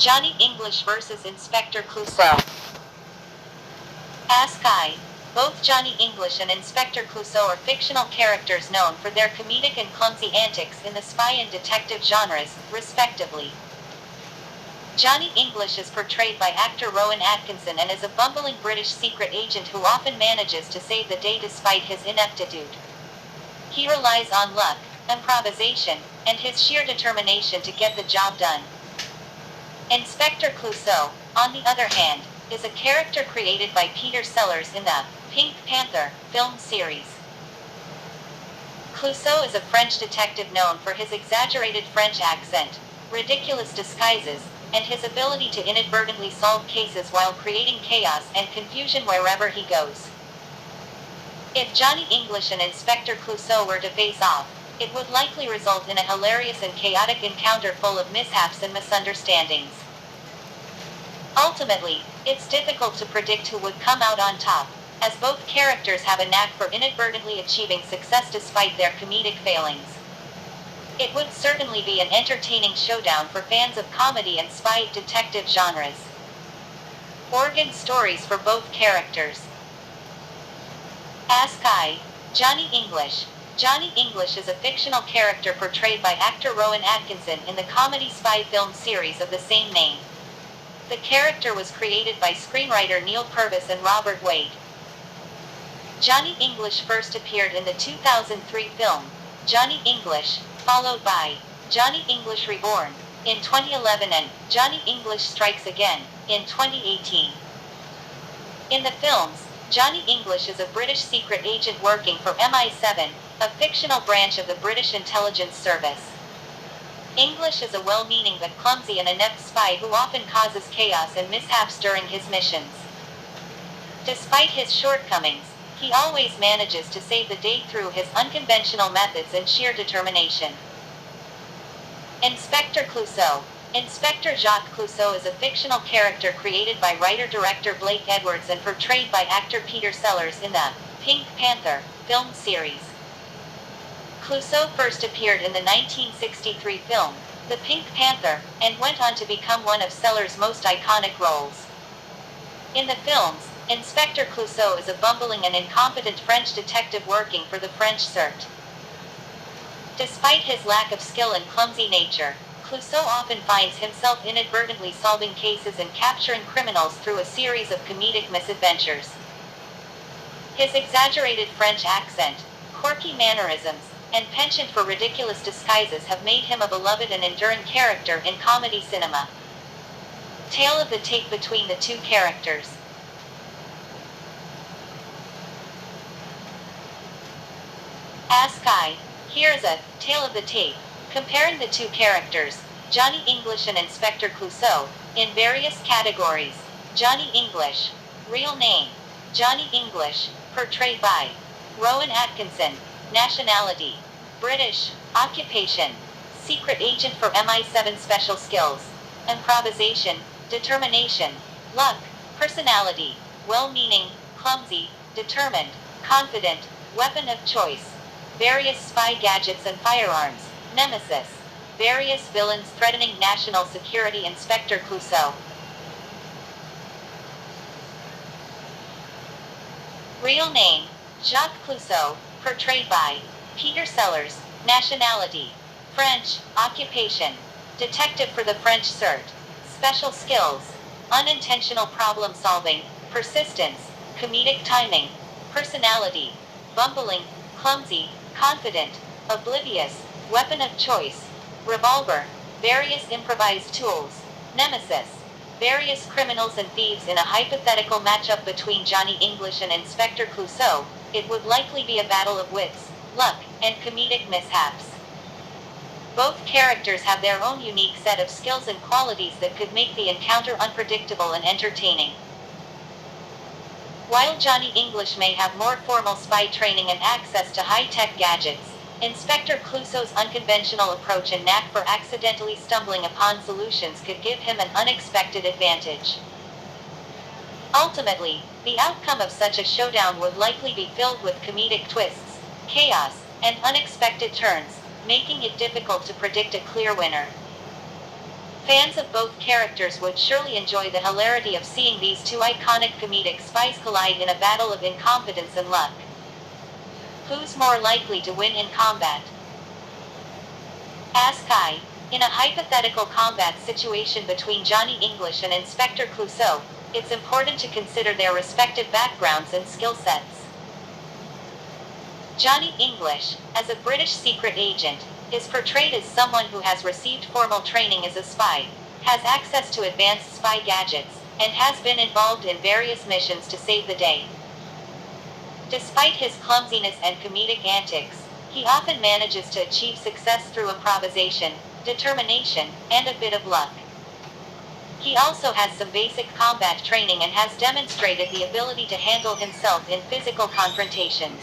Johnny English versus Inspector Clouseau. Ask I. Both Johnny English and Inspector Clouseau are fictional characters known for their comedic and clumsy antics in the spy and detective genres, respectively. Johnny English is portrayed by actor Rowan Atkinson and is a bumbling British secret agent who often manages to save the day despite his ineptitude. He relies on luck, improvisation, and his sheer determination to get the job done. Inspector Clouseau, on the other hand, is a character created by Peter Sellers in the Pink Panther film series. Clouseau is a French detective known for his exaggerated French accent, ridiculous disguises, and his ability to inadvertently solve cases while creating chaos and confusion wherever he goes. If Johnny English and Inspector Clouseau were to face off, it would likely result in a hilarious and chaotic encounter full of mishaps and misunderstandings. Ultimately, it's difficult to predict who would come out on top, as both characters have a knack for inadvertently achieving success despite their comedic failings. It would certainly be an entertaining showdown for fans of comedy and spy detective genres. Origin stories for both characters. Ask I. Johnny English. Johnny English is a fictional character portrayed by actor Rowan Atkinson in the comedy spy film series of the same name. The character was created by screenwriter Neil Purvis and Robert Wade. Johnny English first appeared in the 2003 film, Johnny English, followed by Johnny English Reborn, in 2011 and Johnny English Strikes Again, in 2018. In the films, Johnny English is a British secret agent working for MI7, a fictional branch of the British intelligence service. English is a well-meaning but clumsy and inept spy who often causes chaos and mishaps during his missions. Despite his shortcomings, he always manages to save the day through his unconventional methods and sheer determination. Inspector Clouseau. Inspector Jacques Clouseau is a fictional character created by writer-director Blake Edwards and portrayed by actor Peter Sellers in the Pink Panther film series. Clouseau first appeared in the 1963 film, The Pink Panther, and went on to become one of Sellers' most iconic roles. In the films, Inspector Clouseau is a bumbling and incompetent French detective working for the French CERT. Despite his lack of skill and clumsy nature, Clouseau often finds himself inadvertently solving cases and capturing criminals through a series of comedic misadventures. His exaggerated French accent, quirky mannerisms, and penchant for ridiculous disguises have made him a beloved and enduring character in comedy cinema. Tale of the tape between the two characters. Ask I. Here's a tale of the tape, comparing the two characters, Johnny English and Inspector Clouseau, in various categories. Johnny English. Real name. Johnny English, portrayed by Rowan Atkinson. Nationality. British. Occupation. Secret agent for MI7 special skills. Improvisation. Determination. Luck. Personality. Well-meaning, clumsy, determined, confident, weapon of choice. Various spy gadgets and firearms. Nemesis. Various villains threatening national security. Inspector Clouseau. Real name. Jacques Clouseau, portrayed by Peter Sellers. Nationality. French. Occupation. Detective for the French CERT. Special skills. Unintentional problem solving, persistence, comedic timing. Personality. Bumbling, clumsy, confident, oblivious, weapon of choice. Revolver. Various improvised tools. Nemesis. Various criminals and thieves. In a hypothetical matchup between Johnny English and Inspector Clouseau, it would likely be a battle of wits, luck, and comedic mishaps. Both characters have their own unique set of skills and qualities that could make the encounter unpredictable and entertaining. While Johnny English may have more formal spy training and access to high-tech gadgets, Inspector Clouseau's unconventional approach and knack for accidentally stumbling upon solutions could give him an unexpected advantage. Ultimately, the outcome of such a showdown would likely be filled with comedic twists, chaos, and unexpected turns, making it difficult to predict a clear winner. Fans of both characters would surely enjoy the hilarity of seeing these two iconic comedic spies collide in a battle of incompetence and luck. Who's more likely to win in combat? Ask I. In a hypothetical combat situation between Johnny English and Inspector Clouseau, it's important to consider their respective backgrounds and skill sets. Johnny English, as a British secret agent, is portrayed as someone who has received formal training as a spy, has access to advanced spy gadgets, and has been involved in various missions to save the day. Despite his clumsiness and comedic antics, he often manages to achieve success through improvisation, determination, and a bit of luck. He also has some basic combat training and has demonstrated the ability to handle himself in physical confrontations.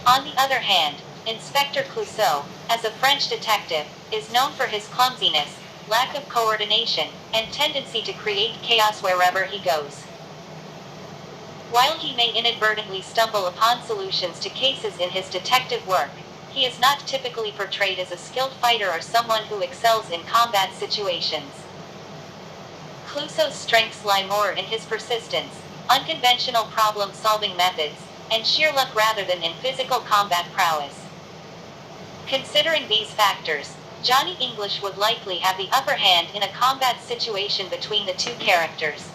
On the other hand, Inspector Clouseau, as a French detective, is known for his clumsiness, lack of coordination, and tendency to create chaos wherever he goes. While he may inadvertently stumble upon solutions to cases in his detective work, he is not typically portrayed as a skilled fighter or someone who excels in combat situations. Clouseau's strengths lie more in his persistence, unconventional problem-solving methods, and sheer luck rather than in physical combat prowess. Considering these factors, Johnny English would likely have the upper hand in a combat situation between the two characters.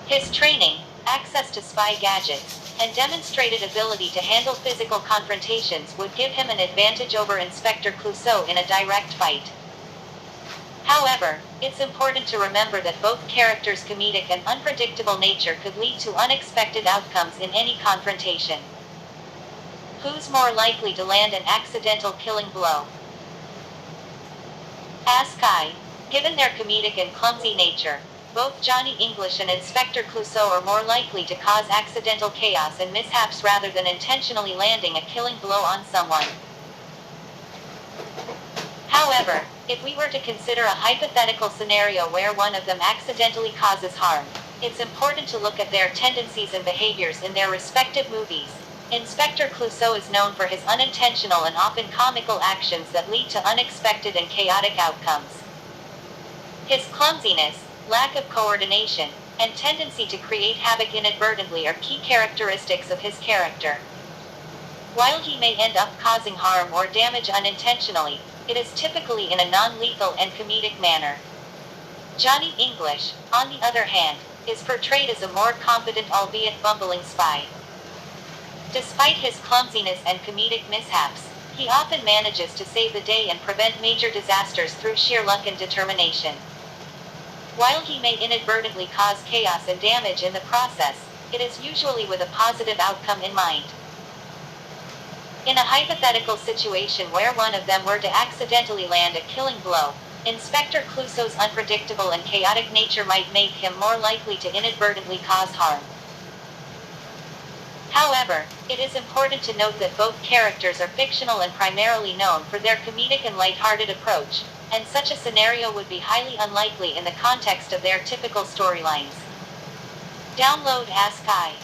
His training, access to spy gadgets, and demonstrated ability to handle physical confrontations would give him an advantage over Inspector Clouseau in a direct fight. However, it's important to remember that both characters' comedic and unpredictable nature could lead to unexpected outcomes in any confrontation. Who's more likely to land an accidental killing blow? Ask I. Given their comedic and clumsy nature, both Johnny English and Inspector Clouseau are more likely to cause accidental chaos and mishaps rather than intentionally landing a killing blow on someone. However, if we were to consider a hypothetical scenario where one of them accidentally causes harm, it's important to look at their tendencies and behaviors in their respective movies. Inspector Clouseau is known for his unintentional and often comical actions that lead to unexpected and chaotic outcomes. His clumsiness, lack of coordination, and tendency to create havoc inadvertently are key characteristics of his character. While he may end up causing harm or damage unintentionally, it is typically in a non-lethal and comedic manner. Johnny English, on the other hand, is portrayed as a more competent albeit bumbling spy. Despite his clumsiness and comedic mishaps, he often manages to save the day and prevent major disasters through sheer luck and determination. While he may inadvertently cause chaos and damage in the process, it is usually with a positive outcome in mind. In a hypothetical situation where one of them were to accidentally land a killing blow, Inspector Clouseau's unpredictable and chaotic nature might make him more likely to inadvertently cause harm. However, it is important to note that both characters are fictional and primarily known for their comedic and lighthearted approach, and such a scenario would be highly unlikely in the context of their typical storylines. Download Ask I.